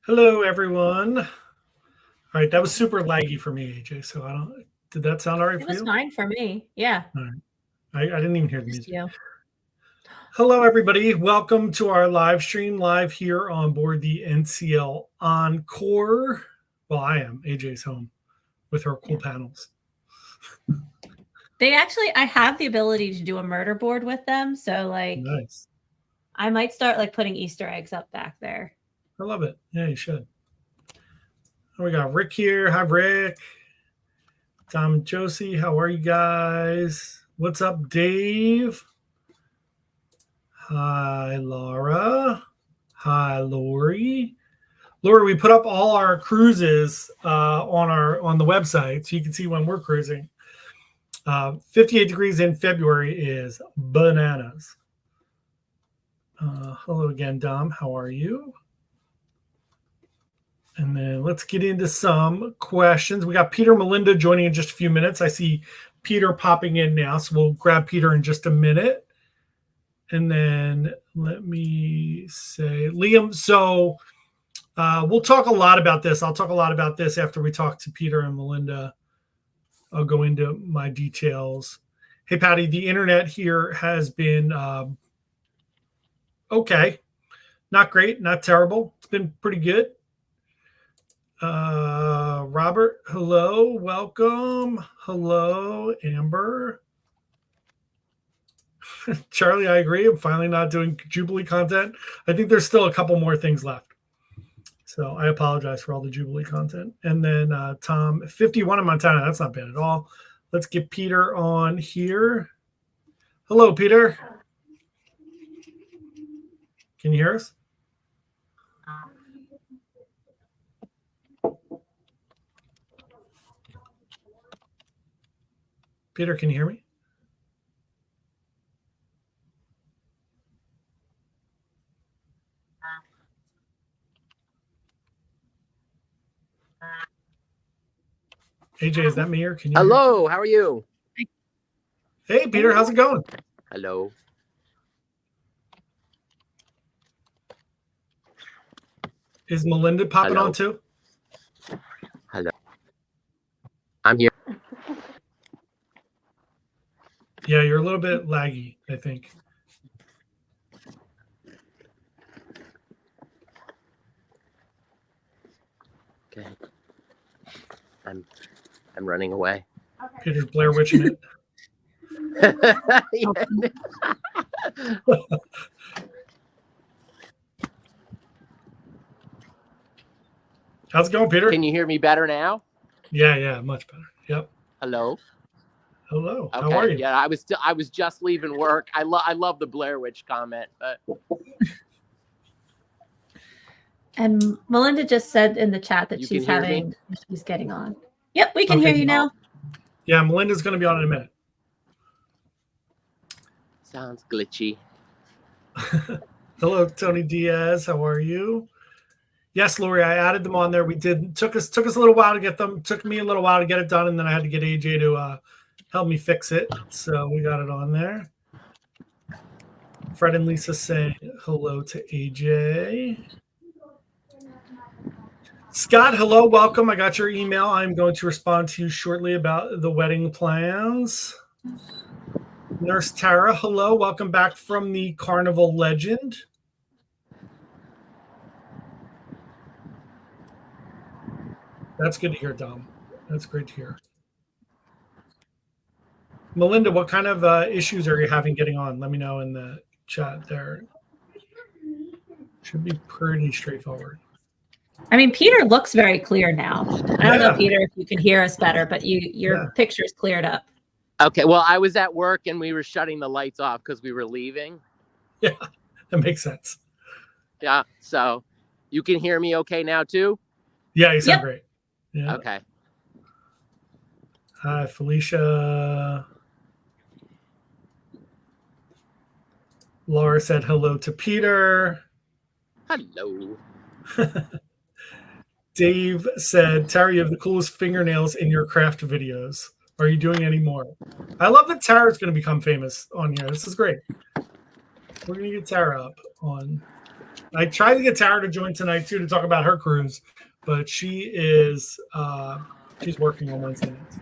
Hello, everyone. All right, that was super laggy for me, AJ. So I don't. Did that sound all right It for was you? fine for me. Yeah, All right. I didn't even hear the just music. you. Hello, everybody. Welcome to our live stream live here on board the NCL Encore. Well, I am. AJ's home with her cool panels. I have the ability to do a murder board with them. So, Nice. I might start putting Easter eggs up back there. I love it. Yeah, you should. We got Rick here. Hi, Rick. Tom and Josie. How are you guys? What's up, Dave? Hi, Laura. Hi, Lori. Lori, we put up all our cruises on the website, so you can see when we're cruising. 58 degrees in February is bananas. Hello again, Dom. How are you? And then let's get into some questions. We got Peter Malinda joining in just a few minutes. I see Peter popping in now, so we'll grab Peter in just a minute. And then let me say, Liam, so we'll talk a lot about this. I'll talk a lot about this after we talk to Peter and Malinda. I'll go into my details. Hey, Patty, the internet here has been okay. Not great, not terrible. It's been pretty good. Robert, hello, welcome. Hello, Amber. Charlie, I agree. I'm finally not doing Jubilee content. I think there's still a couple more things left. So I apologize for all the Jubilee content. And then Tom, 51 in Montana. That's not bad at all. Let's get Peter on here. Hello, Peter. Can you hear us? Peter, can you hear me? AJ, is that me or can you Hello, hear? How are you? Hey, Peter, how's it going? Hello. Is Malinda popping Hello. on too? Hello. I'm here. Yeah, you're a little bit laggy, I think. Okay. I'm running away. Peter's Blair Witching it. How's it going, Peter? Can you hear me better now? Yeah, much better. Yep. Hello. Hello. Okay. How are you? Yeah, I was just leaving work. I love the Blair Witch comment, but And Malinda just said in the chat that You she's can hear me? she's getting on. Yep, we can hear you now. Yeah, Melinda's going to be on in a minute. Sounds glitchy. Hello, Tony Diaz. How are you? Yes, Lori, I added them on there. We did. Took us a little while to get them. Took me a little while to get it done, and then I had to get AJ to help me fix it. So we got it on there. Fred and Lisa saying hello to AJ. Scott, hello, welcome. I got your email. I'm going to respond to you shortly about the wedding plans. Nurse Tara, hello, welcome back from the Carnival Legend. That's good to hear, Dom. That's great to hear. Malinda, what kind of issues are you having getting on? Let me know in the chat there. Should be pretty straightforward. I mean, Peter looks very clear now. I don't know, Peter, if you can hear us better, but your picture's cleared up. Okay, well, I was at work and we were shutting the lights off because we were leaving. Yeah, that makes sense. Yeah, so you can hear me okay now too? Yeah, you sound great. Yeah. Okay. Hi, Felicia. Laura said hello to Peter. Hello. Dave said, Tara, you have the coolest fingernails in your craft videos. Are you doing any more? I love that Tara's going to become famous on here. This is great. We're going to get Tara up on. I tried to get Tara to join tonight too to talk about her cruise, but she is she's working on Wednesday nights.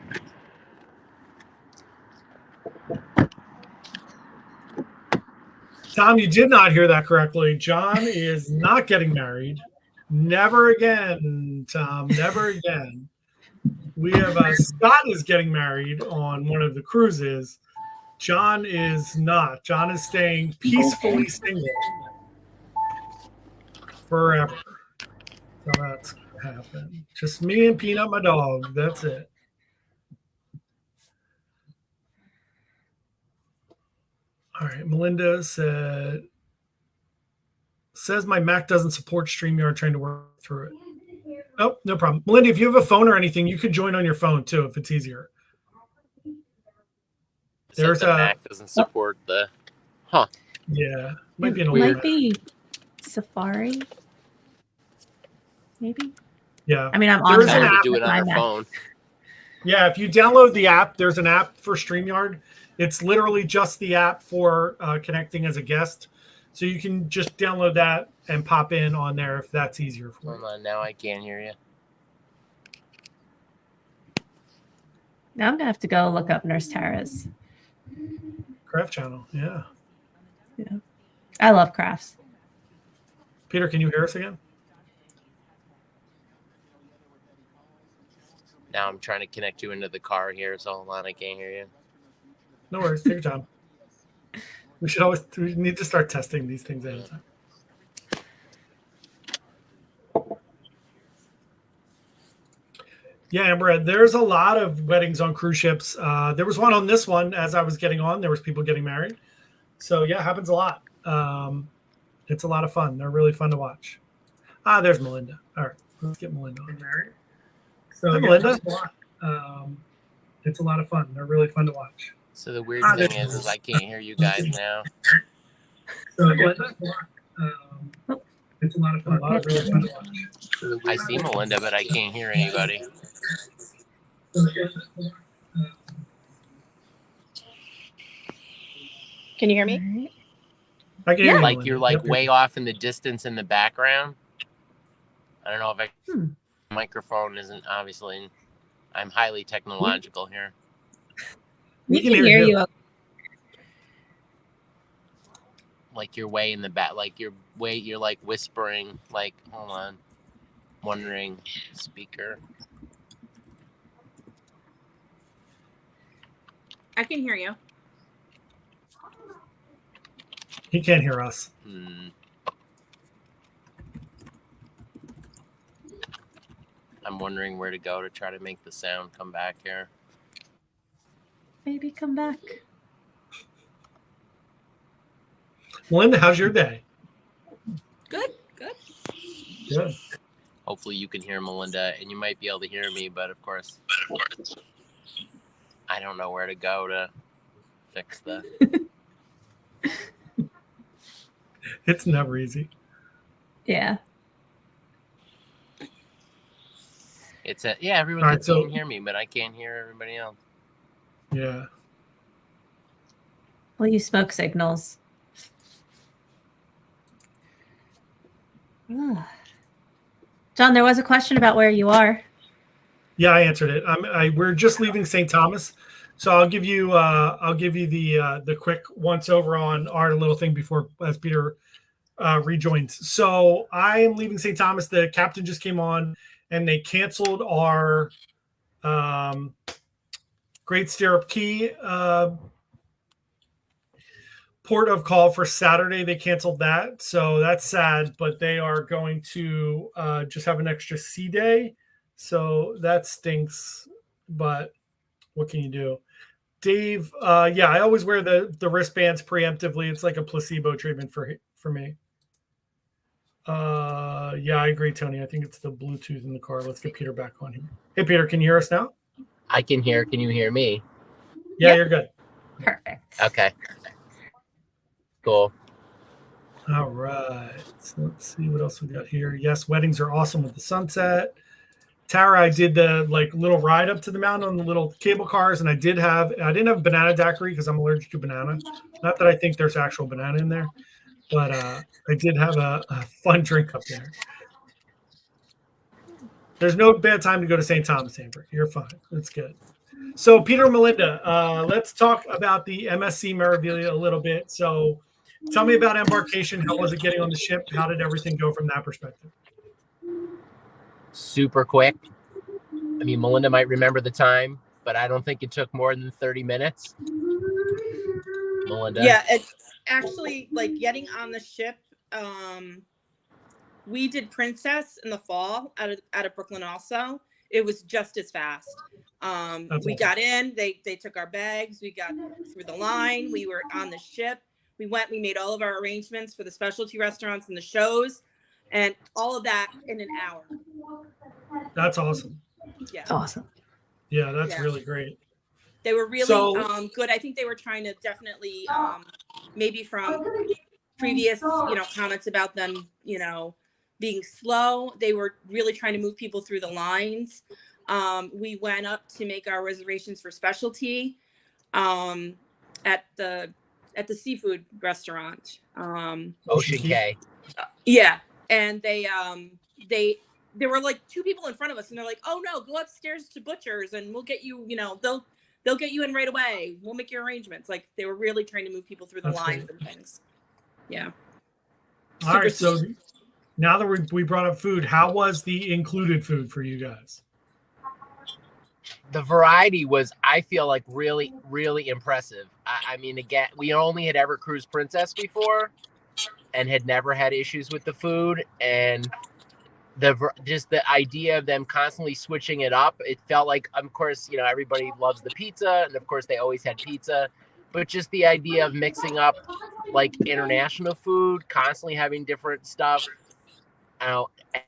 Tom, you did not hear that correctly. John is not getting married. Never again, Tom. Never again. We have Scott is getting married on one of the cruises. John is not. John is staying peacefully single forever. So that's gonna happen. Just me and Peanut, my dog. That's it. All right. Malinda says my Mac doesn't support StreamYard, trying to work through it. Oh, no problem. Malinda, if you have a phone or anything, you could join on your phone too if it's easier. There's the Mac doesn't support the Yeah. Might be an It old might Mac. be Safari. Maybe. Yeah. I mean, I'm on There's the an app app. do it with on my our Mac. phone. Yeah, if you download the app, there's an app for StreamYard. It's literally just the app for connecting as a guest. So you can just download that and pop in on there if that's easier for you. Hold on, now I can't hear you. Now I'm gonna have to go look up Nurse Tara's. Craft channel, yeah. I love crafts. Peter, can you hear us again? Now I'm trying to connect you into the car here, so hold on, I can't hear you. No worries, take your time. We need to start testing these things ahead of time. Yeah, Amber, there's a lot of weddings on cruise ships. There was one on this one as I was getting on. There was people getting married. So, yeah, it happens a lot. It's a lot of fun. They're really fun to watch. There's Malinda. All right, let's get Malinda on there. So, Hi, Malinda, it's a lot of fun. They're really fun to watch. So the weird thing is I can't hear you guys now. So, Malinda, it's a lot of fun. Really fun to watch. I see Malinda, but I can't hear anybody. Can you hear me? I can hear you, Like Malinda. you're like Yep. way off in the distance in the background. I don't know if microphone isn't obviously. I'm highly technological here. We can hear you. Like you're way in the back. Like you're like whispering. Like hold on, wondering speaker. I can hear you. He can't hear us. I'm wondering where to go to try to make the sound come back here. Maybe come back. Melinda, how's your day? Good. Good. Hopefully you can hear Malinda, and you might be able to hear me, but of course, I don't know where to go to fix the. It's never easy. Yeah. It's everyone All right, can hear me, but I can't hear everybody else. Yeah. Well, you smoke signals. John, there was a question about where you are. Yeah, I answered it. We're just leaving St. Thomas, so I'll give you the quick once over on our little thing before as Peter rejoins. So I am leaving St. Thomas. The captain just came on, and they canceled our Great Stirrup Key port of call for Saturday. They canceled that, so that's sad. But they are going to just have an extra sea day. So that stinks, but what can you do? Dave, yeah, I always wear the wristbands preemptively. It's like a placebo treatment for me. Yeah, I agree, Tony. I think it's the Bluetooth in the car. Let's get Peter back on here. Hey, Peter, can you hear us now? I can hear. Can you hear me? Yeah, Yep. You're good. Perfect. Okay. Cool. All right. So let's see what else we got here. Yes, weddings are awesome with the sunset. Tara, I did the little ride up to the mountain on the little cable cars, and I didn't have banana daiquiri because I'm allergic to banana. Not that I think there's actual banana in there, but I did have a fun drink up there. There's no bad time to go to St. Thomas, Amber. You're fine. It's good. So, Peter and Malinda, let's talk about the MSC Meraviglia a little bit. So, tell me about embarkation. How was it getting on the ship? How did everything go from that perspective? Super quick. I mean, Malinda might remember the time, but I don't think it took more than 30 minutes. Malinda? Yeah, it's actually like getting on the ship. We did Princess in the fall out of Brooklyn also. It was just as fast. We got in, they took our bags, we got through the line, we were on the ship. We made all of our arrangements for the specialty restaurants and the shows, and all of that in an hour. That's awesome. Yeah. Awesome. Yeah, that's really great. They were really good. I think they were trying to definitely, maybe from previous, comments about them, being slow. They were really trying to move people through the lines. We went up to make our reservations for specialty at the seafood restaurant. Ocean K. Yeah, and there were like two people in front of us, and they're like, "Oh no, go upstairs to Butcher's, and we'll get you. They'll get you in right away. We'll make your arrangements." Like they were really trying to move people through the lines and things. Yeah. All right, so now that we brought up food, how was the included food for you guys? The variety was, I feel like, really, really impressive. I mean, again, we only had ever cruised Princess before and had never had issues with the food. And just the idea of them constantly switching it up, it felt like, of course, everybody loves the pizza. And of course, they always had pizza. But just the idea of mixing up like international food, constantly having different stuff.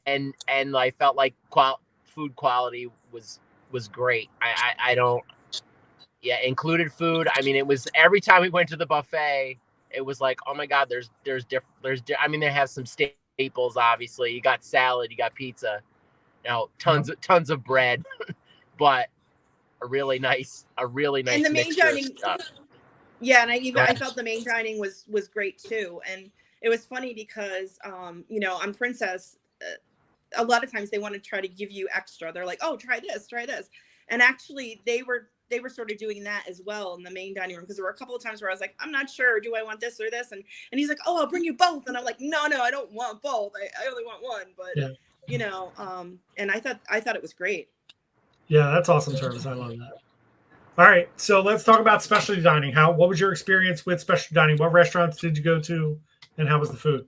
And I felt like food quality was great. Included food. I mean, it was every time we went to the buffet, it was like, oh my God, I mean, they have some staples, obviously. You got salad, you got pizza, tons of bread, but a really nice and the main dining stuff. Yeah, and I felt the main dining was great too. And it was funny because on Princess, a lot of times they want to try to give you extra. They're like, oh, try this. And actually they were sort of doing that as well in the main dining room, because there were a couple of times where I was like, I'm not sure, do I want this or this? And he's like, oh, I'll bring you both. And I'm like, no, I don't want both. I only want one. But and I thought it was great. Yeah, that's awesome service. I love that. All right, so let's talk about specialty dining. What was your experience with specialty dining? What restaurants did you go to, and how was the food?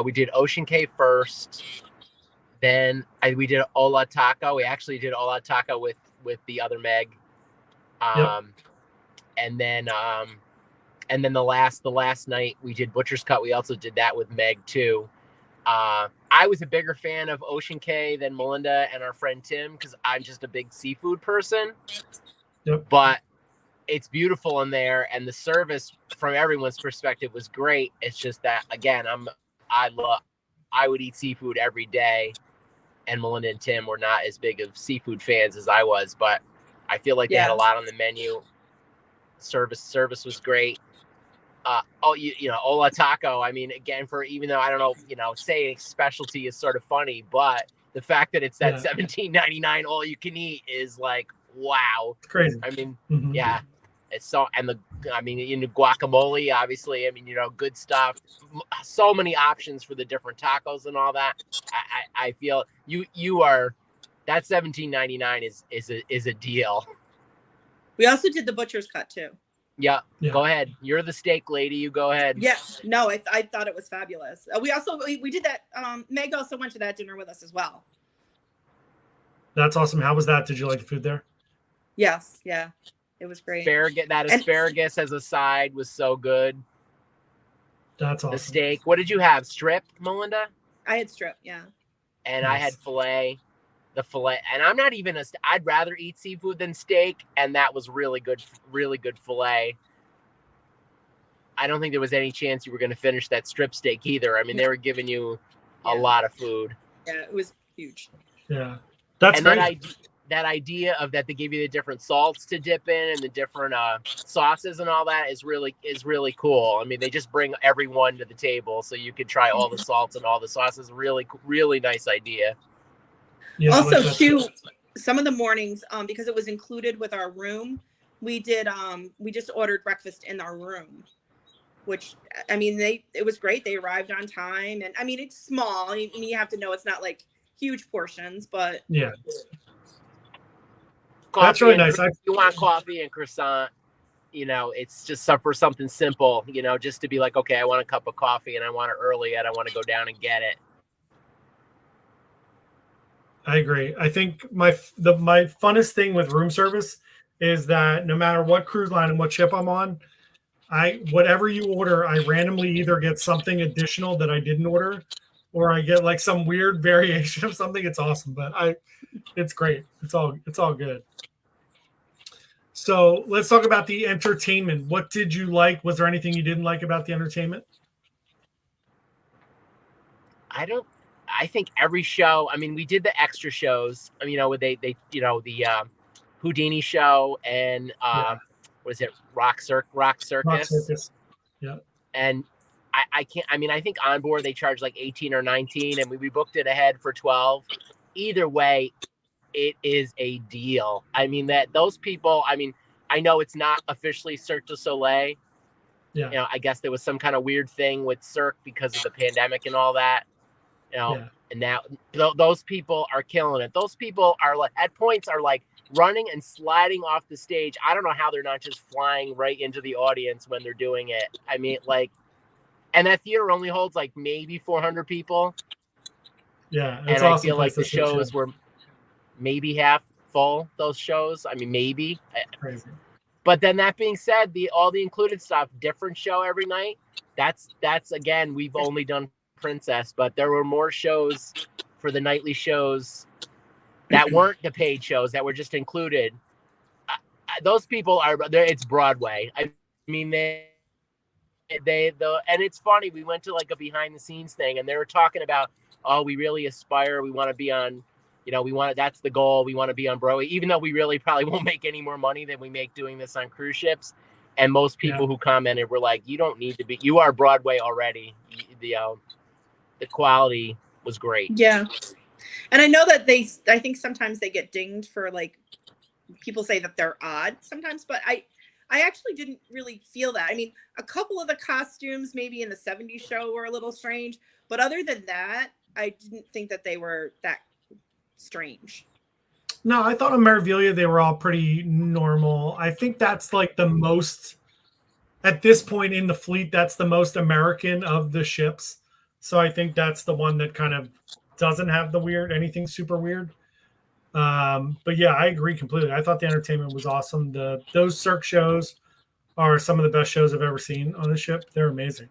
We did Ocean Cave first. Then we did Ola Taco. We actually did Ola Taco with the other Meg. And then the last night we did Butcher's Cut. We also did that with Meg too. I was a bigger fan of Ocean K than Malinda and our friend Tim, because I'm just a big seafood person. Yep. But it's beautiful in there, and the service from everyone's perspective was great. It's just that, again, I would eat seafood every day, and Malinda and Tim were not as big of seafood fans as I was, but I feel like they had a lot on the menu. Service was great. Ola Taco. I mean, again, even though I don't know, saying specialty is sort of funny, but the fact that it's that $17.99 all you can eat is like, wow. It's crazy. I mean, yeah, it's so, and guacamole, obviously, I mean, good stuff. So many options for the different tacos and all that. I feel you are, that $17.99 is a deal. We also did the Butcher's Cut too. Yeah, go ahead. You're the steak lady. You go ahead. Yes. No, I thought it was fabulous. We did that. Meg also went to that dinner with us as well. That's awesome. How was that? Did you like the food there? Yes. Yeah. It was great. Asparagus as a side was so good. That's awesome. The steak. What did you have? Strip, Malinda? I had strip, yeah. And nice. I had filet. The filet, and I'm not even I'd rather eat seafood than steak, and that was really good filet. I don't think there was any chance you were going to finish that strip steak either. I mean, they were giving you a lot of food. Yeah, it was huge. Yeah, that's great. that idea of that they give you the different salts to dip in and the different sauces and all that is really cool. I mean, they just bring everyone to the table so you can try all the salts and all the sauces. Really nice idea. Yeah, also, too, some of the mornings, because it was included with our room, we just ordered breakfast in our room, which, I mean, it was great. They arrived on time, and I mean, it's small. I mean, you have to know it's not like huge portions, but yeah. That's really nice. You want coffee and croissant, you know, it's just for something simple, you know, just to be like, okay, I want a cup of coffee and I want it early and I want to go down and get it. I agree. I think my funnest thing with room service is that no matter what cruise line and what ship I'm on, whatever you order, I randomly either get something additional that I didn't order, or I get like some weird variation of something. It's awesome, but it's great. It's all good. So let's talk about the entertainment. What did you like? Was there anything you didn't like about the entertainment? I think every show, I mean, we did the extra shows. I mean, you know, they you know, the Houdini show and what is it? Rock Circus. Rock Circus. Yeah. And I can't, I mean, I think on board they charge like 18 or 19 and we booked it ahead for 12. Either way, it is a deal. I mean, that those people, I mean, I know it's not officially Cirque du Soleil. Yeah. You know, I guess there was some kind of weird thing with Cirque because of the pandemic and all that. You know, and now those people are killing it. Those people are like at points are like running and sliding off the stage. I don't know how they're not just flying right into the audience when they're doing it. I mean, like, and that theater only holds like maybe 400 people. Yeah, and awesome. I feel like the shows were maybe half full. Those shows, I mean, maybe. Crazy. But then that being said, all the included stuff, different show every night. That's again, we've only done Princess, but there were more shows for the nightly shows that weren't the paid shows that were just included. Those people it's Broadway. I mean, and it's funny. We went to like a behind the scenes thing and they were talking about, oh, we really aspire. We want to be on, you know, that's the goal. We want to be on Broadway, even though we really probably won't make any more money than we make doing this on cruise ships. And most people who commented were like, you don't need to be, you are Broadway already. The quality was great. Yeah. And I know that I think sometimes they get dinged for like, people say that they're odd sometimes, but I actually didn't really feel that. I mean, a couple of the costumes maybe in the 70s show were a little strange, but other than that, I didn't think that they were that strange. No, I thought on Maravilia they were all pretty normal. I think that's like the most, at this point in the fleet, that's the most American of the ships. So I think that's the one that kind of doesn't have anything super weird. But yeah, I agree completely. I thought the entertainment was awesome. Those Cirque shows are some of the best shows I've ever seen on a ship. They're amazing.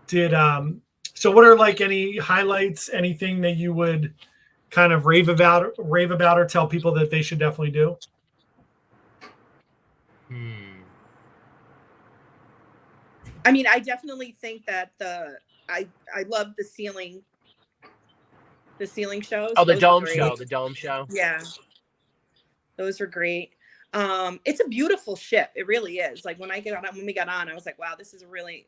So what are like any highlights, anything that you would kind of rave about or tell people that they should definitely do? I mean, I definitely think that I love the ceiling shows. Oh, the dome show. Yeah. Those are great. It's a beautiful ship. It really is. Like when we got on, I was like, wow, this is a really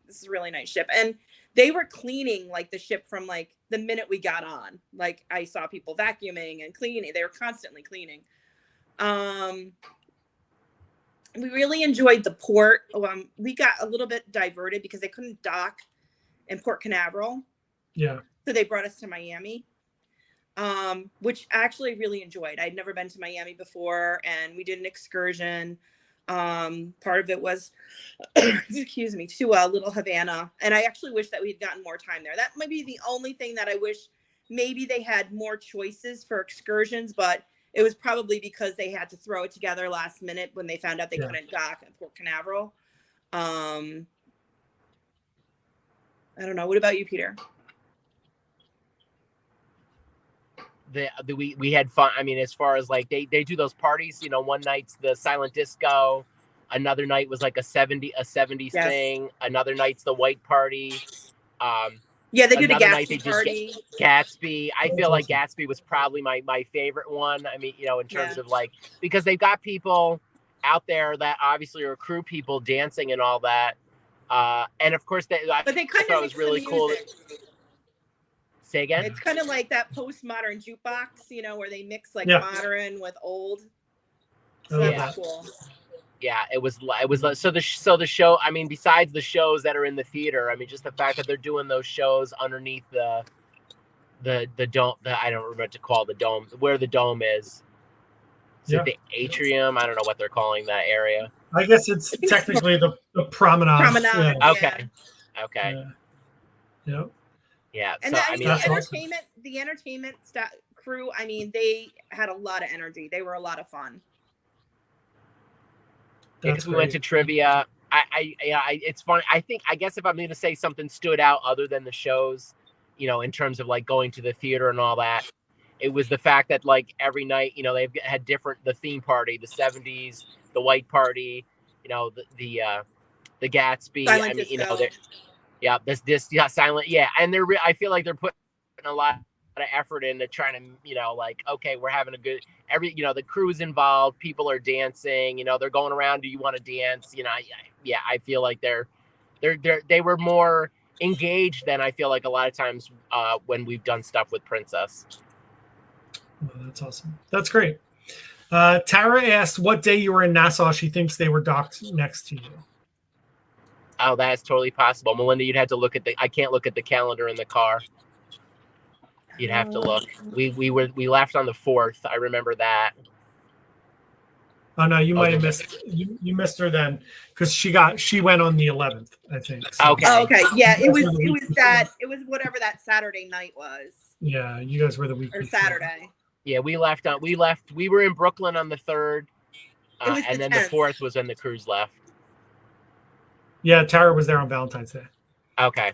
nice ship. And they were cleaning like the ship from like the minute we got on. Like I saw people vacuuming and cleaning. They were constantly cleaning. We really enjoyed the port. We got a little bit diverted because they couldn't dock in Port Canaveral. Yeah. So they brought us to Miami. Which I actually really enjoyed. I'd never been to Miami before, and we did an excursion. Part of it was, excuse me, to Little Havana, and I actually wish that we had gotten more time there. That might be the only thing that I wish maybe they had more choices for excursions, but it was probably because they had to throw it together last minute when they found out they couldn't dock at Port Canaveral. I don't know. What about you, Peter? We had fun. I mean, as far as like they do those parties, you know, one night's the silent disco, another night was like a 70s thing, another night's the white party. Yeah, they did a another night Gatsby they party. Gatsby. I feel like Gatsby was probably my favorite one. I mean, you know, in terms of like, because they've got people out there that obviously are crew people dancing and all that. And of course, But they kind of was really cool. Say again? It's kind of like that postmodern jukebox, you know, where they mix like modern with old. So that's cool. Yeah, it was so the show. I mean, besides the shows that are in the theater, I mean, just the fact that they're doing those shows underneath the dome. I don't remember what to call the dome. Where the dome is. Is it the atrium? I don't know what they're calling that area. I guess it's technically the promenade. Promenade. Yeah. Okay. Okay. Yep. Yeah. And so, I mean, the entertainment crew, I mean, they had a lot of energy. They were a lot of fun. Because we went to trivia. It's fun. I guess if I'm going to say something stood out other than the shows, you know, in terms of like going to the theater and all that, it was the fact that like every night, you know, they've had the theme party, the 70s, the white party, you know, the Gatsby. Silent I mean, disco. you know, this silent. Yeah. And I feel like they're putting a lot of effort into trying to, you know, like, okay, we're having a good, you know, the crew's involved, people are dancing, you know, they're going around. Do you want to dance? You know, I feel like they were more engaged than I feel like a lot of times when we've done stuff with Princess. Oh, that's awesome. That's great. Tara asked what day you were in Nassau. She thinks they were docked next to you. Oh, that's totally possible. Malinda, you'd have to look at I can't look at the calendar in the car. You'd have to look. We left on the 4th. I remember that. Oh no, you might have missed. You missed her then because she went on the 11th, I think. So. Okay. Oh, okay. Yeah, it was whatever that Saturday night was. Yeah, you guys were the week or before. Saturday. Yeah, we were in Brooklyn on the 3rd. And then the 4th was when the cruise left. Yeah, Tara was there on Valentine's Day. Okay.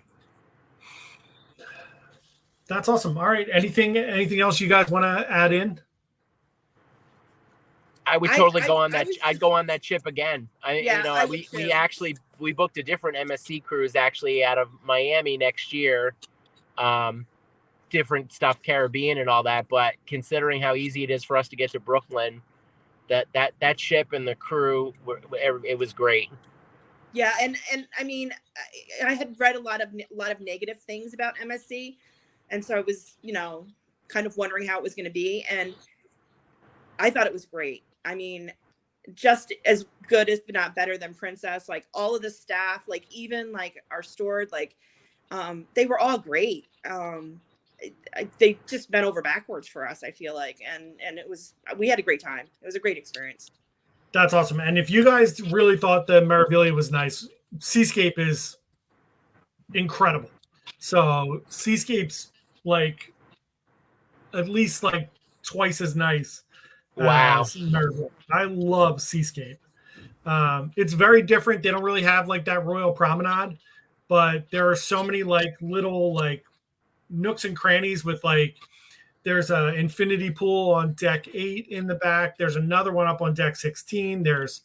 That's awesome. All right. Anything else you guys want to add in? I would totally go on that. I'd go on that ship again. We booked a different MSC cruise actually out of Miami next year. Different stuff, Caribbean and all that. But considering how easy it is for us to get to Brooklyn, that ship and the crew, it was great. Yeah, and I mean, I had read a lot of negative things about MSC, and so I was, you know, kind of wondering how it was going to be, and I thought it was great. I mean, just as good as, but not better than Princess. Like all of the staff, like even like our steward, like they were all great. They just bent over backwards for us, I feel like, and we had a great time. It was a great experience. That's awesome. And if you guys really thought the Meraviglia was nice, Seascape is incredible. So Seascape's like at least like twice as nice. Wow. As Meraviglia. I love Seascape. It's very different. They don't really have like that Royal Promenade, but there are so many like little like nooks and crannies with like, there's an infinity pool on deck 8 in the back. There's another one up on deck 16. There's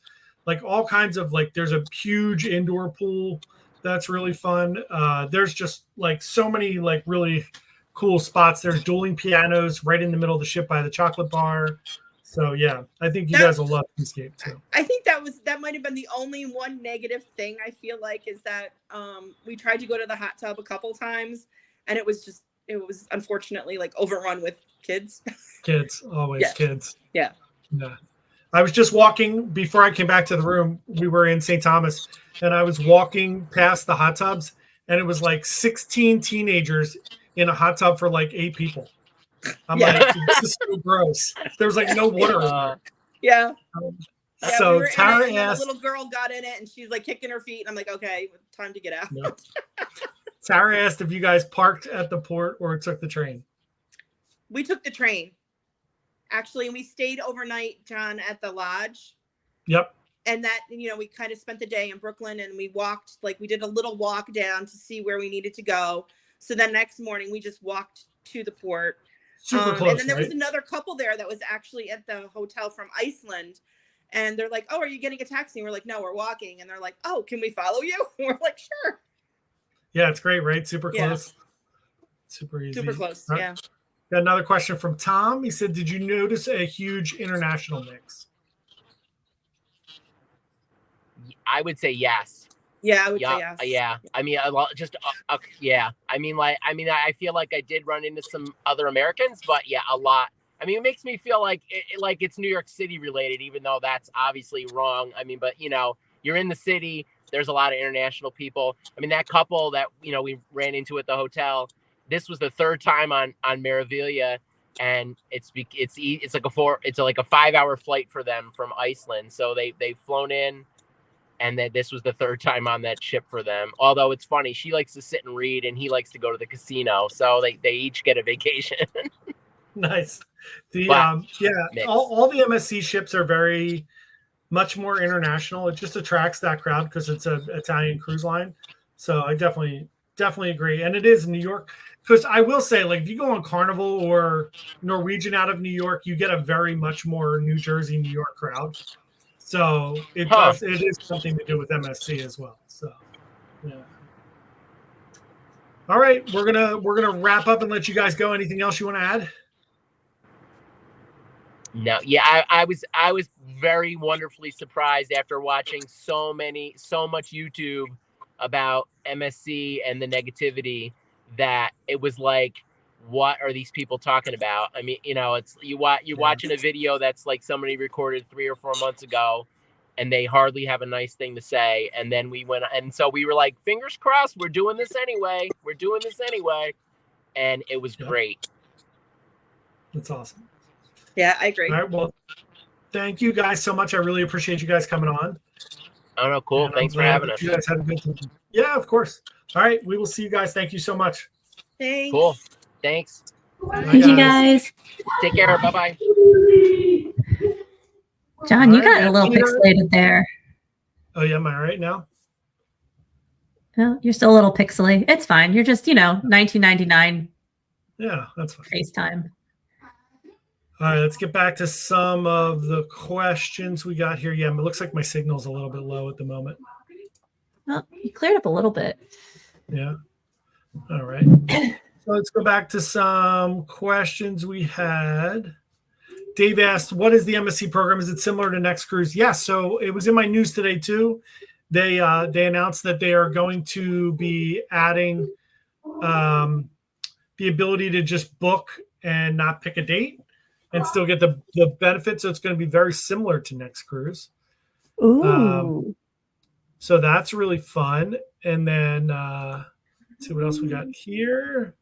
like all kinds of like, there's a huge indoor pool that's really fun. There's just like so many like really cool spots. There's dueling pianos right in the middle of the ship by the chocolate bar. So yeah, I think you guys will love Seascape too. I think that might have been the only one negative thing I feel like is that we tried to go to the hot tub a couple times and it was unfortunately like overrun with kids. Kids, always kids. Yeah. Yeah. I was just walking before I came back to the room. We were in St. Thomas and I was walking past the hot tubs and it was like 16 teenagers in a hot tub for like 8 people. I'm like, this is so gross. There was like no water in there. Yeah. So Tara asked, a little girl got in it and she's like kicking her feet. And I'm like, okay, time to get out. Yep. Tara asked if you guys parked at the port or took the train. We took the train. Actually, we stayed overnight, John, at the lodge. Yep. And that, you know, we kind of spent the day in Brooklyn and we walked, like we did a little walk down to see where we needed to go. So then next morning we just walked to the port. Super close, and then there was another couple there that was actually at the hotel from Iceland. And they're like, oh, are you getting a taxi? And we're like, no, we're walking. And they're like, oh, can we follow you? And we're like, sure. Yeah, it's great, right? Super close. Super easy. Super close. Right. Yeah. Got another question from Tom. He said, "Did you notice a huge international mix?" I would say yes. Yeah, I would say yes. Yeah. I mean, a lot, just yeah. I mean, I feel like I did run into some other Americans, but yeah, a lot. I mean, it makes me feel like it's New York City related, even though that's obviously wrong. I mean, but you're in the city. There's a lot of international people. I mean, that couple that we ran into at the hotel. This was the third time on Meraviglia, and it's like a 5-hour flight for them from Iceland. So they've flown in. And then this was the third time on that ship for them. Although it's funny, she likes to sit and read, and he likes to go to the casino. So they each get a vacation. Nice. Mix. All the MSC ships are very much more international. It just attracts that crowd because it's an Italian cruise line. So I definitely agree. And it is New York. Because I will say, like, if you go on Carnival or Norwegian out of New York, you get a very much more New Jersey, New York crowd. So it is something to do with MSC as well. So yeah. All right, we're gonna wrap up and let you guys go. Anything else you want to add? No, yeah, I was very wonderfully surprised after watching so much YouTube about MSC and the negativity that it was like, what are these people talking about? I mean, it's you're watching a video that's like somebody recorded 3 or 4 months ago, and they hardly have a nice thing to say. And then we went, and so we were like, fingers crossed, we're doing this anyway. And it was great. That's awesome. Yeah, I agree. All right, well, thank you guys so much. I really appreciate you guys coming on. Oh no, cool. And thanks for having us. You guys had a good time. Yeah, of course. All right, we will see you guys. Thank you so much. Thanks. Cool. Thanks. Thank you guys. Take care. Bye-bye. John, you got a little pixelated there. Oh yeah, am I right now? No, you're still a little pixely. It's fine. You're just, 1999. Yeah, that's fine. FaceTime. All right, let's get back to some of the questions we got here. Yeah, it looks like my signal's a little bit low at the moment. Well, you cleared up a little bit. Yeah. All right. So let's go back to some questions we had. Dave asked, what is the MSC program? Is it similar to Next Cruise? Yes. So it was in my news today too. They announced that they are going to be adding the ability to just book and not pick a date and still get the benefits. So it's going to be very similar to Next Cruise. Ooh. So that's really fun. And then let's see what else we got here.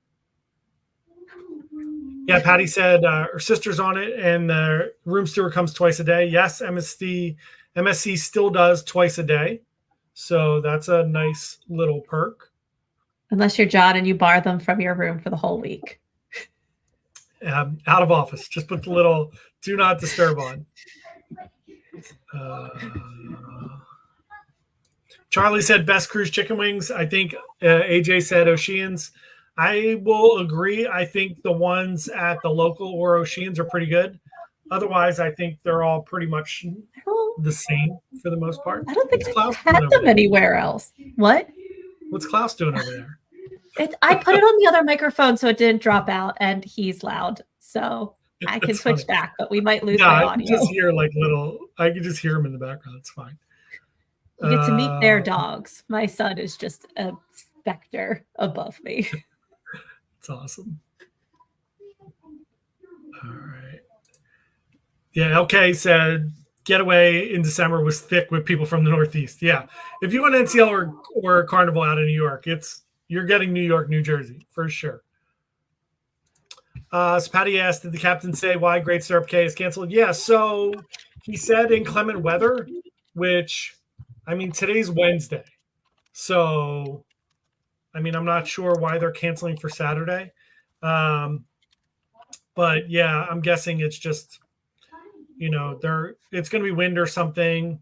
Yeah, Patty said her sister's on it, and the room steward comes twice a day. Yes, MSC still does twice a day. So that's a nice little perk. Unless you're John and you bar them from your room for the whole week. Out of office. Just put the little do not disturb on. Charlie said best cruise chicken wings. I think AJ said Oceans. I will agree. I think the ones at the local or Oceans are pretty good. Otherwise, I think they're all pretty much the same for the most part. I don't think I've had them anywhere else. What? What's Klaus doing over there? I put it on the other microphone so it didn't drop out, and he's loud. So I can switch back, but we might lose my audio. I can just hear I can just hear him in the background. It's fine. You get to meet their dogs. My son is just a specter above me. It's awesome. All right. Yeah, okay, said getaway in December was thick with people from the Northeast. Yeah. If you want NCL or Carnival out of New York, you're getting New York, New Jersey for sure. So Patty asked, did the captain say why Great Syrup K is canceled? Yeah, so he said inclement weather, which, today's Wednesday. So, I'm not sure why they're canceling for Saturday. But yeah, I'm guessing it's just, it's going to be wind or something.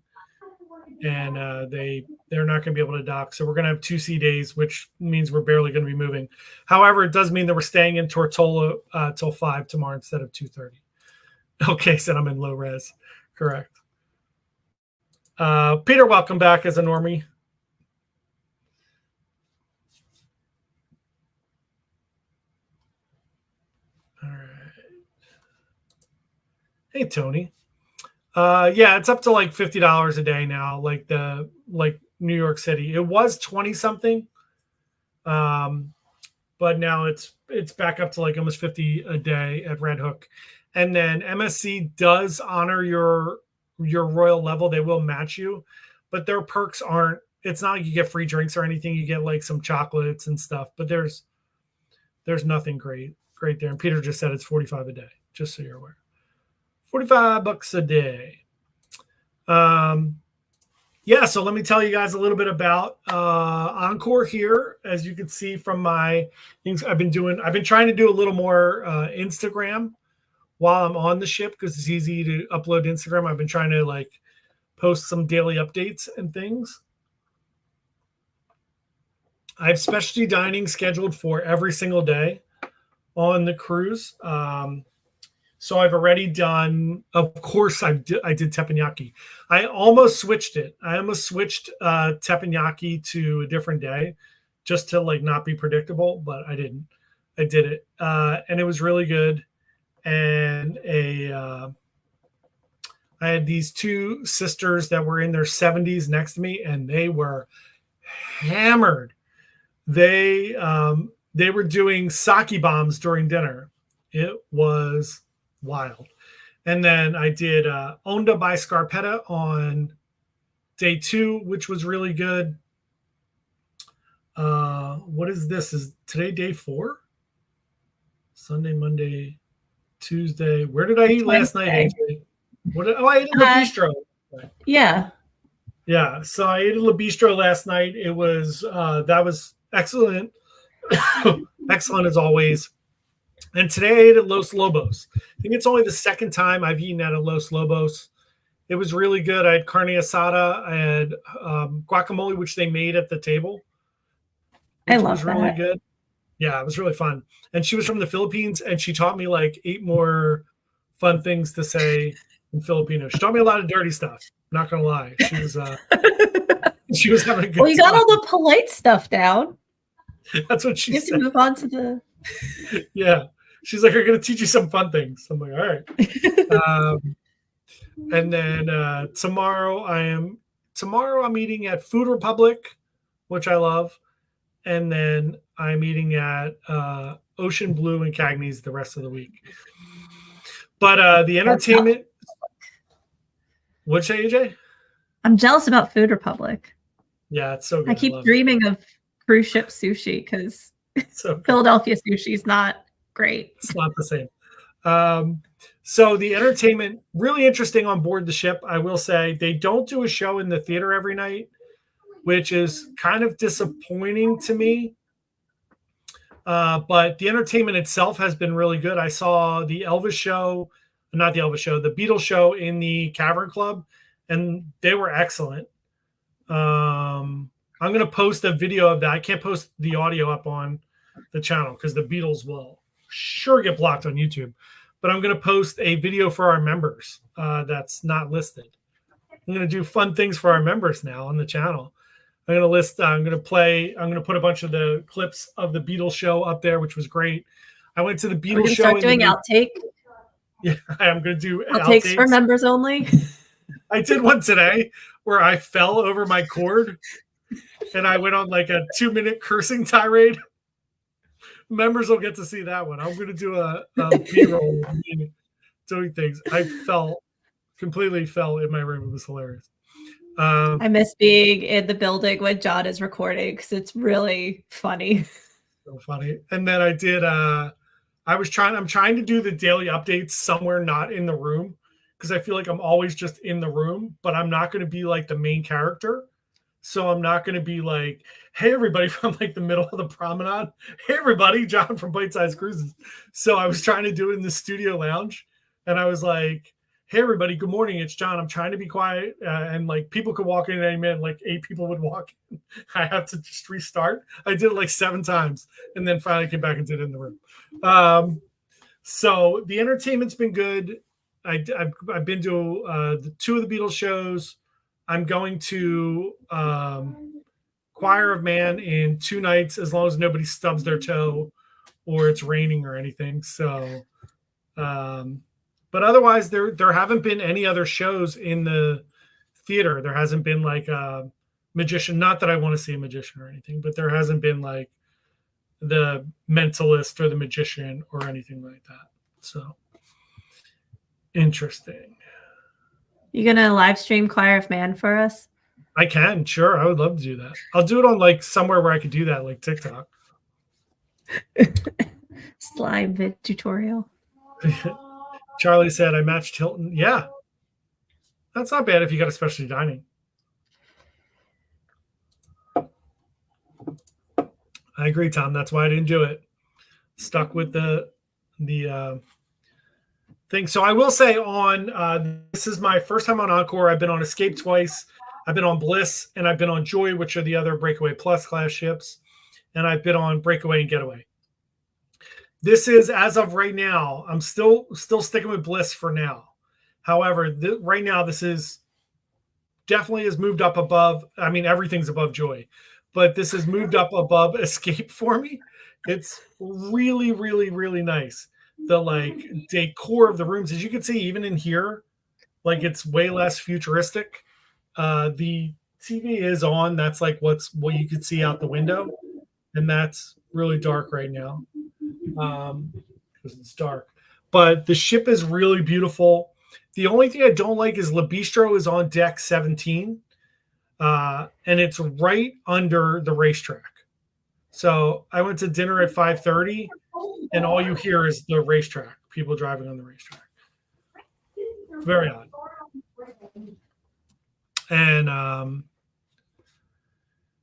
And they're not going to be able to dock. So we're going to have 2 sea days, which means we're barely going to be moving. However, it does mean that we're staying in Tortola till 5 tomorrow instead of 2:30. Okay, said I'm in low res. Correct. Peter, welcome back as a normie. Hey, Tony. Yeah, it's up to like $50 a day now, like New York City. It was 20 something. But now it's back up to like almost 50 a day at Red Hook. And then MSC does honor your royal level. They will match you, but their perks aren't, it's not like you get free drinks or anything. You get like some chocolates and stuff, but there's nothing great there. And Peter just said it's 45 a day, just so you're aware. $45 a day. Yeah, so let me tell you guys a little bit about Encore here. As you can see from my things I've been trying to do a little more Instagram while I'm on the ship because it's easy to upload Instagram. I've been trying to like post some daily updates and things. I have specialty dining scheduled for every single day on the cruise. So I've already done, of course, I did teppanyaki. I almost switched it. I almost switched teppanyaki to a different day just to like not be predictable, but I didn't. I did it. And it was really good. And I had these two sisters that were in their 70s next to me, and they were hammered. They were doing sake bombs during dinner. It was wild. And then I did Onda by Scarpetta on day 2, which was really good. What is this? Is today day 4? Sunday, Monday, Tuesday. Where did I eat last night, AJ? I ate at La Bistro. Yeah. Yeah. So I ate at La Bistro last night. It was that was excellent. Excellent as always. And today I ate at Los Lobos. I think it's only the second time I've eaten at a Los Lobos. It was really good. I had carne asada. I had guacamole, which they made at the table. I love was really good. Yeah, it was really fun. And she was from the Philippines, and she taught me like 8 more fun things to say in Filipino. She taught me a lot of dirty stuff. Not gonna lie, she was she was having a good. Well, you got all the polite stuff down. That's what she you said. You have to move on to the. Yeah, she's like, "I'm gonna teach you some fun things." I'm like, "All right." And then tomorrow I'm eating at Food Republic, which I love, and then I'm eating at Ocean Blue and Cagney's the rest of the week. But the entertainment. What'd you say, AJ? I'm jealous about Food Republic. Yeah, it's so good. I keep dreaming of cruise ship sushi because Philadelphia sushi is not great. It's not the same. So the entertainment, really interesting on board the ship. I will say they don't do a show in the theater every night, which is kind of disappointing to me. But the entertainment itself has been really good. I saw the Beatles show in the Cavern Club, and they were excellent. I'm going to post a video of that. I can't post the audio up on the channel because the Beatles will sure get blocked on YouTube. But I'm going to post a video for our members that's not listed. I'm going to do fun things for our members now on the channel. I'm going to put a bunch of the clips of the Beatles show up there, which was great. I went to the Beatles show. Start doing outtake. Yeah, I'm going to do outtakes for members only. I did one today where I fell over my cord and I went on like a 2-minute cursing tirade. Members will get to see that one. I'm going to do a B-roll doing things. I completely fell in my room. It was hilarious. I miss being in the building when John is recording because it's really funny. So funny. And then I did I'm trying to do the daily updates somewhere not in the room because I feel like I'm always just in the room, but I'm not going to be like the main character. So I'm not going to be like, hey, everybody from like the middle of the promenade. Hey, everybody, John from Bite Size Cruises. So I was trying to do it in the studio lounge. And I was like, hey, everybody, good morning. It's John. I'm trying to be quiet. And like people could walk in at any minute. Like 8 people would walk in. I have to just restart. I did it like 7 times and then finally came back and did it in the room. So the entertainment's been good. I've been to the 2 of the Beatles shows. I'm going to Choir of Man in 2 nights as long as nobody stubs their toe or it's raining or anything. So But otherwise, there haven't been any other shows in the theater. There hasn't been like a magician. Not that I want to see a magician or anything, but there hasn't been like the Mentalist or the Magician or anything like that. So interesting. You gonna live stream Choir of Man for us? I can, sure. I would love to do that. I'll do it on like somewhere where I could do that, like TikTok. Slime vid tutorial. Charlie said I matched Hilton. Yeah. That's not bad if you got a specialty dining. I agree, Tom. That's why I didn't do it. Stuck with the thing. So I will say this is my first time on Encore. I've been on Escape twice. I've been on Bliss, and I've been on Joy, which are the other Breakaway Plus class ships. And I've been on Breakaway and Getaway. This is, as of right now, I'm still sticking with Bliss for now. However, right now, this is definitely has moved up above. I mean, everything's above Joy, but this has moved up above Escape for me. It's really, really, really nice. The like decor of the rooms, as you can see, even in here, like it's way less futuristic. The TV is on. That's like what you can see out the window, and that's really dark right now because it's dark. But the ship is really beautiful. The only thing I don't like is Le Bistro is on deck 17, and it's right under the racetrack. So I went to dinner at 5:30, and all you hear is the racetrack, people driving on the racetrack. Very odd. And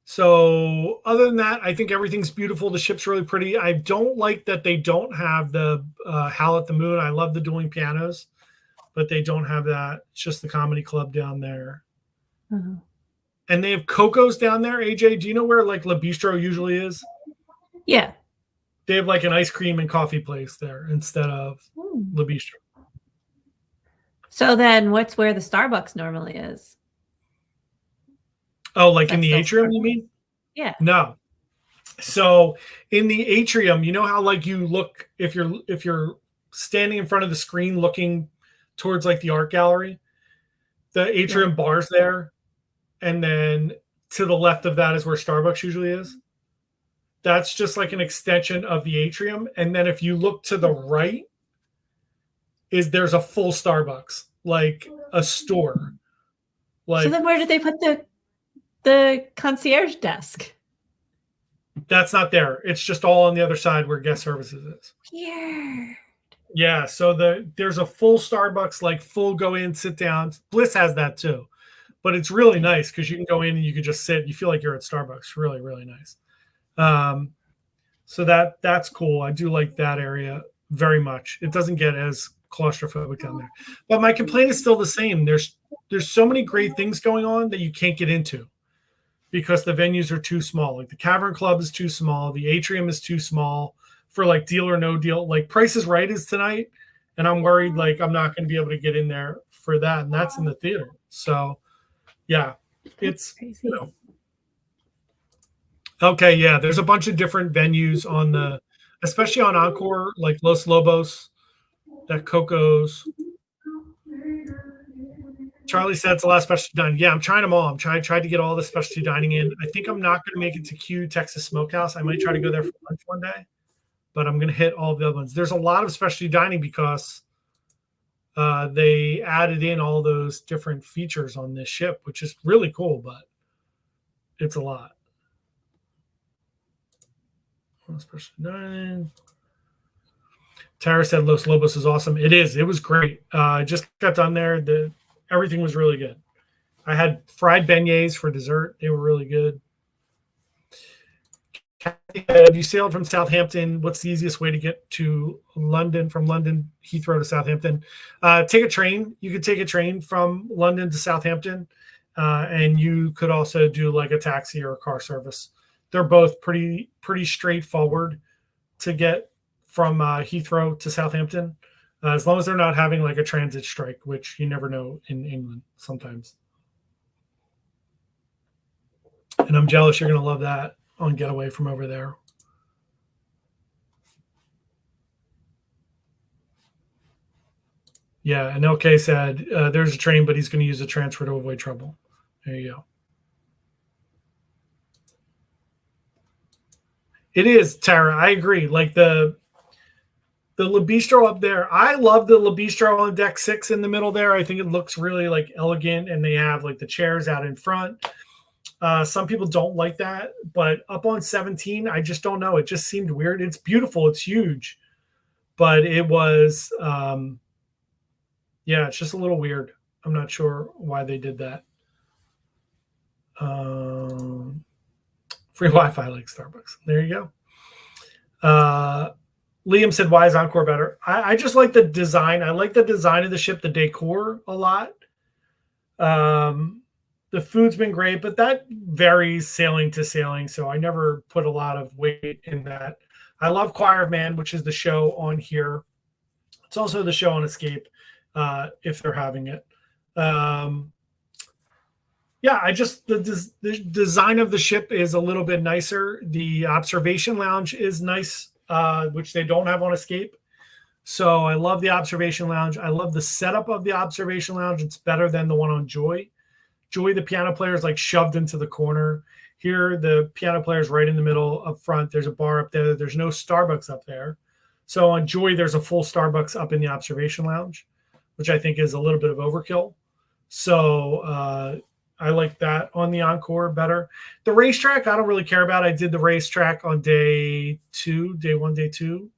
so other than that, I think everything's beautiful. The ship's really pretty. I don't like that they don't have the Howl at the Moon. I love the dueling pianos, but they don't have that. It's just the comedy club down there. Uh-huh. And they have Coco's down there. AJ, do you know where like Le Bistro usually is? Yeah. They have like an ice cream and coffee place there instead of Le Bistro. So then what's where the Starbucks normally is? Oh, like in the atrium, you mean? Yeah. No. So in the atrium, you know how like you look if you're standing in front of the screen looking towards like the art gallery, the atrium bar's there, and then to the left of that is where Starbucks usually is. That's just like an extension of the atrium. And then if you look to the right, there's a full Starbucks, like a store. Like, so then where did they put the concierge desk? That's not there. It's just all on the other side where guest services is. Weird. Yeah, so there's a full Starbucks, like full go in, sit down. Bliss has that too. But it's really nice because you can go in and you can just sit. You feel like you're at Starbucks. Really, really nice. So that's cool. I do like that area very much. It doesn't get as claustrophobic down there. But my complaint is still the same. There's so many great things going on that you can't get into because the venues are too small. Like the Cavern Club is too small. The atrium is too small for like Deal or No Deal. Like Price is Right is tonight. And I'm worried like I'm not going to be able to get in there for that. And that's in the theater. So yeah, it's crazy. You know. Okay, yeah, there's a bunch of different venues on especially on Encore, like Los Lobos, that Coco's. Charlie said it's the last specialty dining. Yeah, I'm trying them all. I'm tried to get all the specialty dining in. I think I'm not going to make it to Q Texas Smokehouse. I might try to go there for lunch one day, but I'm going to hit all the other ones. There's a lot of specialty dining because they added in all those different features on this ship, which is really cool, but it's a lot. Specialty dining. Tara said Los Lobos is awesome. It is. It was great. I just got done there. Everything was really good. I had fried beignets for dessert. They were really good. Have you sailed from Southampton? What's the easiest way to get to London from London Heathrow to Southampton? Take a train. You could take a train from London to Southampton, and you could also do like a taxi or a car service. They're both pretty straightforward to get from Heathrow to Southampton, as long as they're not having like a transit strike, which you never know in England sometimes. And I'm jealous you're going to love that on Getaway from over there. Yeah, and LK said there's a train, but he's going to use a transfer to avoid trouble. There you go. It is, Tara. I agree. Like the Le Bistro up there, I love the Le Bistro on deck 6 in the middle there. I think it looks really like elegant, and they have like the chairs out in front. Some people don't like that, but up on 17, I just don't know. It just seemed weird. It's beautiful. It's huge, but it was, yeah, it's just a little weird. I'm not sure why they did that. Free Wi-Fi like Starbucks. There you go. Liam said, why is Encore better? I just like the design. I like the design of the ship, the decor a lot. The food's been great, but that varies sailing to sailing, so I never put a lot of weight in that. I love Choir of Man, which is the show on here. It's also the show on Escape, if they're having it. Yeah, the design of the ship is a little bit nicer. The observation lounge is nice, which they don't have on Escape. So I love the observation lounge. I love the setup of the observation lounge. It's better than the one on Joy. Joy, the piano player, is like shoved into the corner. Here, the piano player is right in the middle up front. There's a bar up there. There's no Starbucks up there. So on Joy, there's a full Starbucks up in the observation lounge, which I think is a little bit of overkill. So I like that on the Encore better. The racetrack, I don't really care about. I did the racetrack on day 2, day 1, day 2.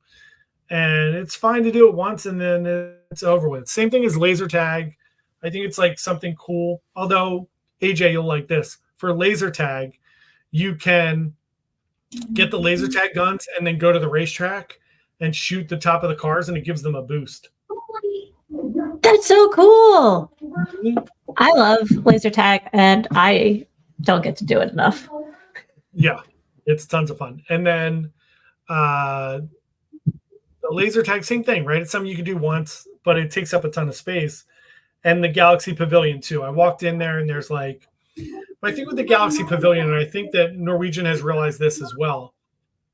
And it's fine to do it once and then it's over with. Same thing as laser tag. I think it's like something cool. Although, AJ, you'll like this. For laser tag, you can get the laser tag guns and then go to the racetrack and shoot the top of the cars, and it gives them a boost. That's so cool. I love laser tag, and I don't get to do it enough. Yeah, it's tons of fun. And then the laser tag, same thing, right? It's something you can do once, but it takes up a ton of space. And the Galaxy Pavilion too. I walked in there and there's like, I think with the Galaxy Pavilion, and I think that Norwegian has realized this as well,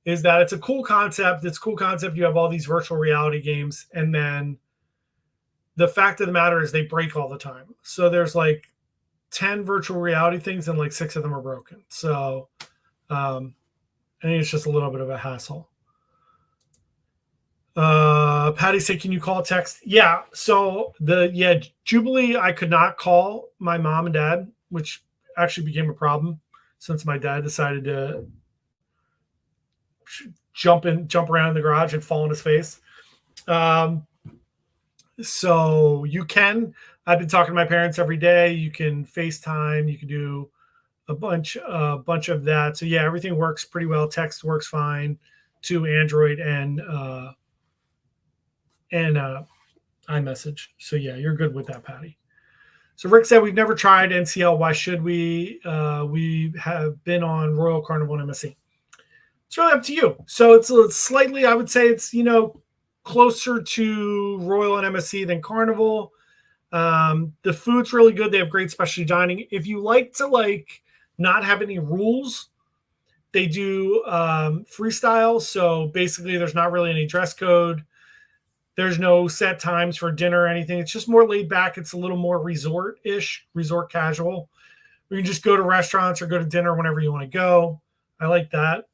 is that it's a cool concept. It's a cool concept. You have all these virtual reality games, and then the fact of the matter is they break all the time. So there's like 10 virtual reality things and like 6 of them are broken. So I think it's just a little bit of a hassle. Patty said, can you call text? Yeah. So Jubilee, I could not call my mom and dad, which actually became a problem since my dad decided to jump around in the garage and fall on his face. So you can, I've been talking to my parents every day. You can FaceTime, you can do a bunch of that. So yeah, everything works pretty well. Text works fine to Android and iMessage. So yeah, you're good with that, Patty. So Rick said, we've never tried NCL. Why should we? We have been on Royal Carnival and MSC. It's really up to you. So it's slightly, I would say it's, closer to Royal and MSC than Carnival. The food's really good. They have great specialty dining. If you like to not have any rules, they do freestyle. So basically there's not really any dress code. There's no set times for dinner or anything. It's just more laid back. It's a little more resort-ish, resort casual. You can just go to restaurants or go to dinner whenever you want to go. I like that.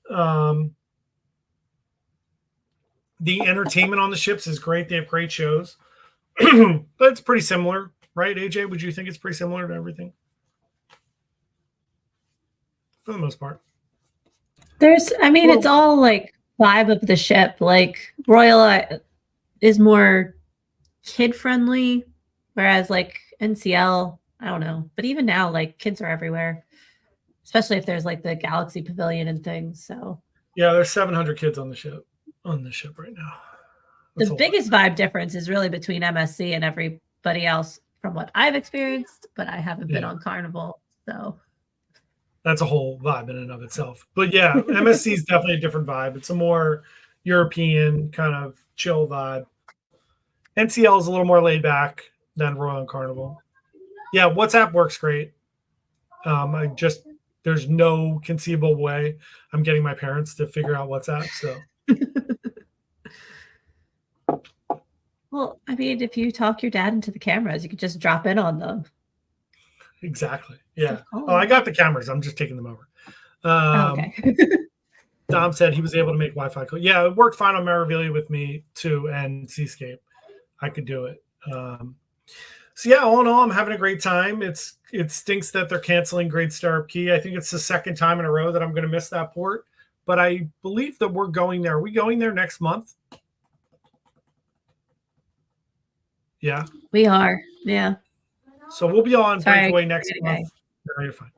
The entertainment on the ships is great. They have great shows. But it's pretty similar, right, AJ? Would you think it's pretty similar to everything? For the most part. It's all like vibe of the ship. Like Royal is more kid friendly, whereas like NCL, I don't know. But even now, like kids are everywhere, especially if there's like the Galaxy Pavilion and things. So yeah, there's 700 kids on the ship right now. That's the biggest vibe difference is really between MSC and everybody else from what I've experienced, but I haven't been on Carnival, so that's a whole vibe in and of itself. But yeah, MSC is definitely a different vibe. It's a more European kind of chill vibe. NCL is a little more laid back than Royal and Carnival. Yeah, WhatsApp works great. There's no conceivable way I'm getting my parents to figure out WhatsApp. So Well, I mean, if you talk your dad into the cameras, you could just drop in on them. Exactly. Yeah. Oh, I got the cameras. I'm just taking them over. okay. Dom said he was able to make Wi-Fi call. Yeah, it worked fine on Maravillia with me too, and Seascape. I could do it. So yeah, all in all, I'm having a great time. It stinks that they're canceling Great Stirrup Cay. I think it's the second time in a row that I'm going to miss that port, but I believe that we're going there. Are we going there next month? Yeah, we are. Yeah. So we'll be on Breakaway next month. No, you're fine.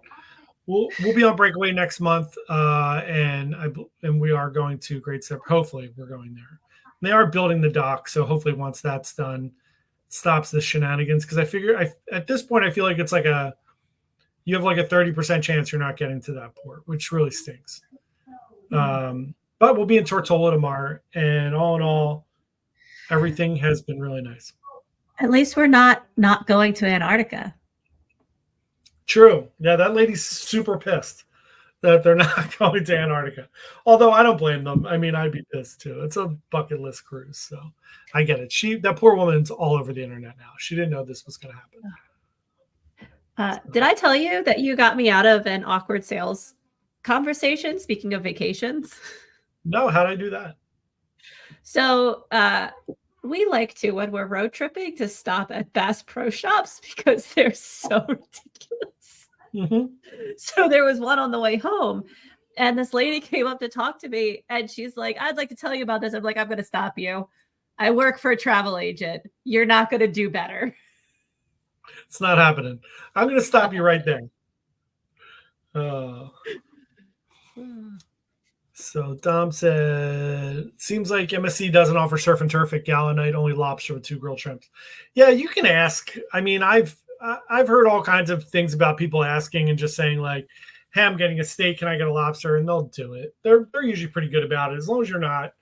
We'll be on Breakaway next month, and we are going to Great Stirrup. Hopefully, we're going there. They are building the dock, so hopefully, once that's done, it stops the shenanigans. Because I figure, at this point, I feel like it's like you have like a 30% chance you're not getting to that port, which really stinks. But we'll be in Tortola tomorrow, and all in all, everything has been really nice. At least we're not going to Antarctica. True. Yeah, that lady's super pissed that they're not going to Antarctica. Although I don't blame them. I mean, I'd be pissed too. It's a bucket list cruise, so I get it. That poor woman's all over the internet now. She didn't know this was going to happen. Did I tell you that you got me out of an awkward sales conversation? Speaking of vacations. No, how'd I do that? So we like to, when we're road tripping, to stop at Bass Pro Shops because they're so ridiculous. Mm-hmm. So there was one on the way home, and this lady came up to talk to me, and she's like, "I'd like to tell you about this." I'm like, "I'm going to stop you. I work for a travel agent. You're not going to do better." It's not happening. I'm going to stop you right there. So Dom said, seems like MSC doesn't offer surf and turf at Gala night, only lobster with 2 grilled shrimps. Yeah, you can ask. I mean, I've heard all kinds of things about people asking and just saying like, "Hey, I'm getting a steak. Can I get a lobster?" And they'll do it. They're usually pretty good about it as long as you're not,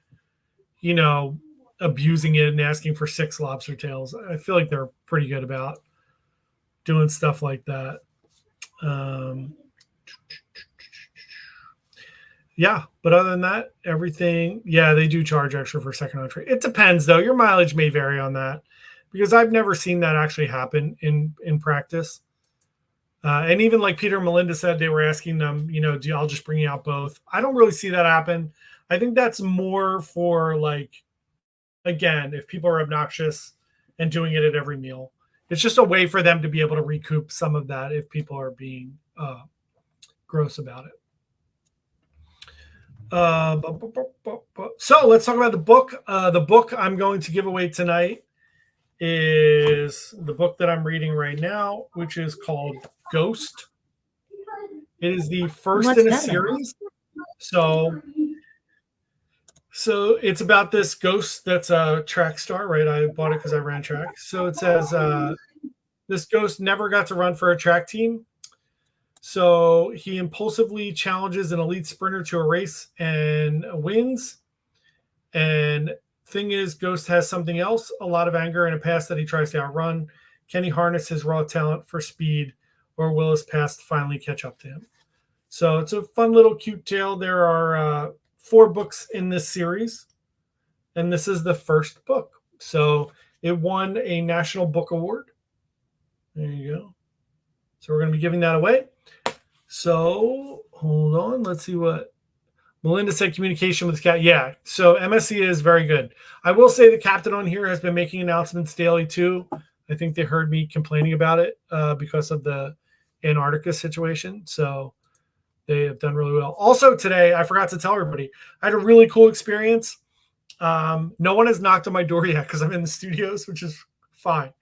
abusing it and asking for 6 lobster tails. I feel like they're pretty good about doing stuff like that. Yeah, but other than that, everything. Yeah, they do charge extra for second entree. It depends, though. Your mileage may vary on that, because I've never seen that actually happen in practice. And even like Peter and Malinda said, they were asking them, I'll just bring you out both. I don't really see that happen. I think that's more for like, again, if people are obnoxious and doing it at every meal. It's just a way for them to be able to recoup some of that if people are being gross about it. So let's talk about the book. The book I'm going to give away tonight is the book that I'm reading right now, which is called Ghost. It is the first in a series. So it's about this ghost that's a track star, right? I bought it because I ran track. So it says this ghost never got to run for a track team. So he impulsively challenges an elite sprinter to a race and wins. And thing is, Ghost has something else, a lot of anger and a past that he tries to outrun. Can he harness his raw talent for speed, or will his past finally catch up to him? So it's a fun little cute tale. There are 4 books in this series, and this is the first book. So it won a National Book Award. There you go. So we're going to be giving that away. So hold on. Let's see what Malinda said. Communication with the cat. Yeah. So MSC is very good. I will say the captain on here has been making announcements daily too. I think they heard me complaining about it because of the Antarctica situation. So they have done really well. Also today, I forgot to tell everybody, I had a really cool experience. No one has knocked on my door yet because I'm in the studios, which is fine.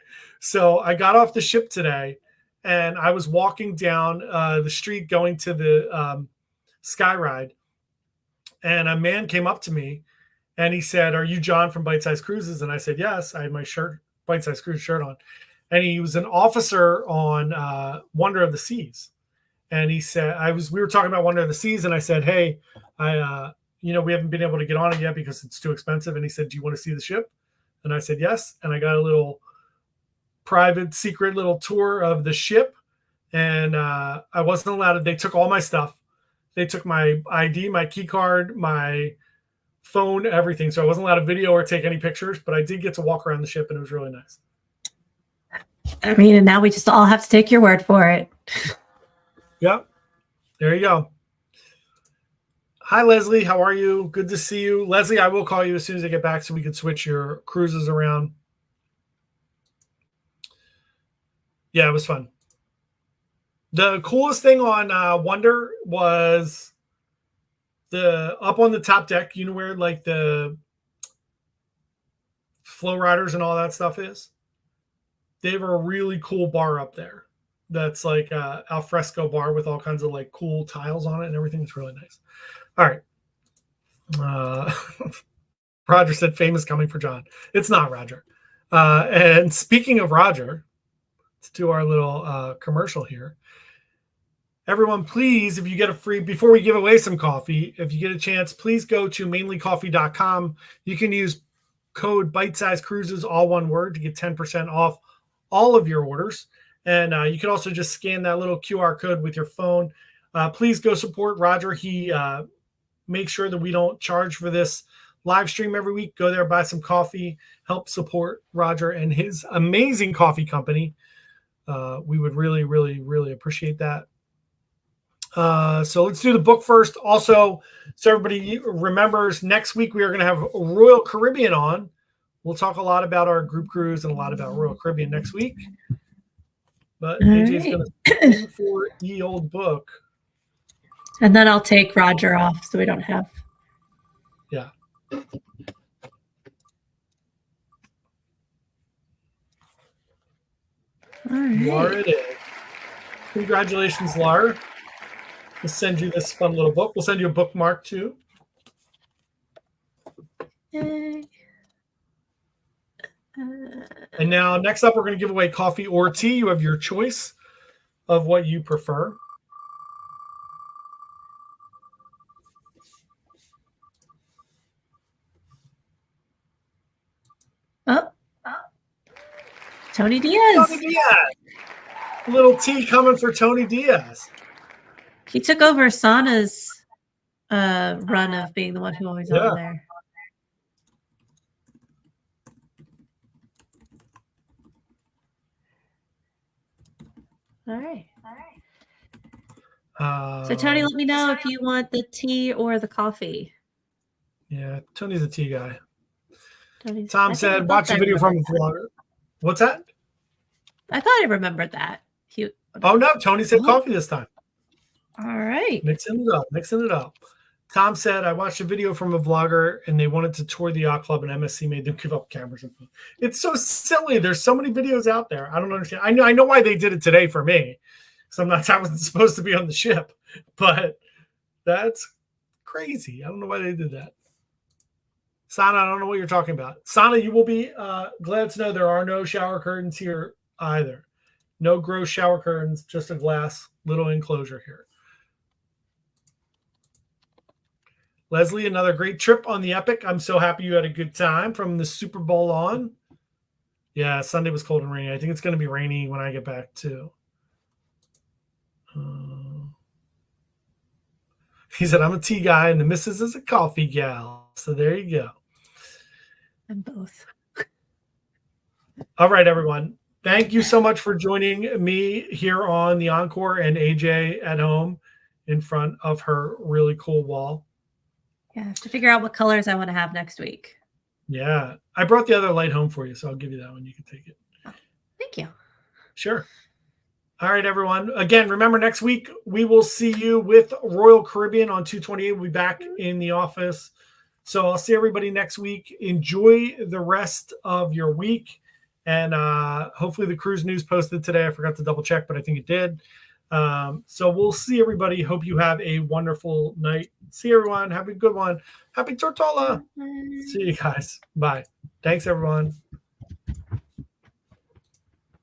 So I got off the ship today, and I was walking down the street going to the Sky Ride, and a man came up to me, and he said, "Are you John from Bite Size Cruises?" And I said, "Yes." I had my Bite Size Cruise shirt on, and he was an officer on Wonder of the Seas, and he said, we were talking about Wonder of the Seas, and I said, "Hey, we haven't been able to get on it yet because it's too expensive." And he said, "Do you want to see the ship?" And I said, "Yes." And I got a little private secret little tour of the ship, and I wasn't allowed to. They took all my stuff. They took my ID, my key card, my phone, everything. So I wasn't allowed to video or take any pictures, but I did get to walk around the ship, and it was really nice. I mean, and now we just all have to take your word for it. Yep. There you go. Hi, Leslie. How are you? Good to see you. Leslie, I will call you as soon as I get back so we can switch your cruises around. Yeah, it was fun. The coolest thing on Wonder was up on the top deck, you know where like the flow riders and all that stuff is? They have a really cool bar up there. That's like a al fresco bar with all kinds of like cool tiles on it and everything. It's really nice. All right. Roger said famous coming for John. It's not Roger. And speaking of Roger, let's do our little commercial here. Everyone, please, if you get a free, before we give away some coffee, if you get a chance, please go to mainlycoffee.com. You can use code BiteSizeCruises, all one word, to get 10% off all of your orders. And you can also just scan that little QR code with your phone. Please go support Roger. He makes sure that we don't charge for this live stream every week. Go there, buy some coffee, help support Roger and his amazing coffee company. We would really, really, really appreciate that. So let's do the book first. Also, so everybody remembers, next week we are going to have Royal Caribbean on. We'll talk a lot about our group cruise and a lot about Royal Caribbean next week. But AJ's going to sing for the old book. And then I'll take Roger off so we don't have. Yeah. All right. Laura it is. Congratulations, Laura. We'll send you this fun little book. We'll send you a bookmark too. Yay. And now next up, we're going to give away coffee or tea. You have your choice of what you prefer. Oh. Tony Diaz. Tony Diaz. A little tea coming for Tony Diaz. He took over Sana's run of being the one who always on there. All right. So Tony, let me know if you want the tea or the coffee. Yeah, Tony's a tea guy. Tony's, Tom said, watch a video from a vlogger. What's that? I thought I remembered that. Oh, no, Tony said coffee this time. All right. Mixing it up. Tom said, I watched a video from a vlogger and they wanted to tour the yacht club and MSC made them give up cameras and food. It's so silly. There's so many videos out there. I don't understand. I know why they did it today for me. Because I wasn't supposed to be on the ship. But that's crazy. I don't know why they did that. Sana, I don't know what you're talking about. Sana, you will be glad to know there are no shower curtains here either. No gross shower curtains, just a glass little enclosure here. Leslie, another great trip on the Epic. I'm so happy you had a good time from the Super Bowl on. Yeah, Sunday was cold and rainy. I think it's going to be rainy when I get back too. He said, I'm a tea guy and the missus is a coffee gal. So there you go. I'm both. All right, everyone. Thank you so much for joining me here on the Encore and AJ at home in front of her really cool wall. Yeah, I have to figure out what colors I want to have next week. Yeah. I brought the other light home for you, so I'll give you that one. You can take it. Thank you. Sure. All right, everyone. Again, remember next week we will see you with Royal Caribbean on 228. We'll be back in the office. So I'll see everybody next week. Enjoy the rest of your week. And hopefully the cruise news posted today. I forgot to double check, but I think it did. So we'll see everybody. Hope you have a wonderful night. See everyone. Have a good one. Happy Tortola. See you guys. Bye. Thanks, everyone.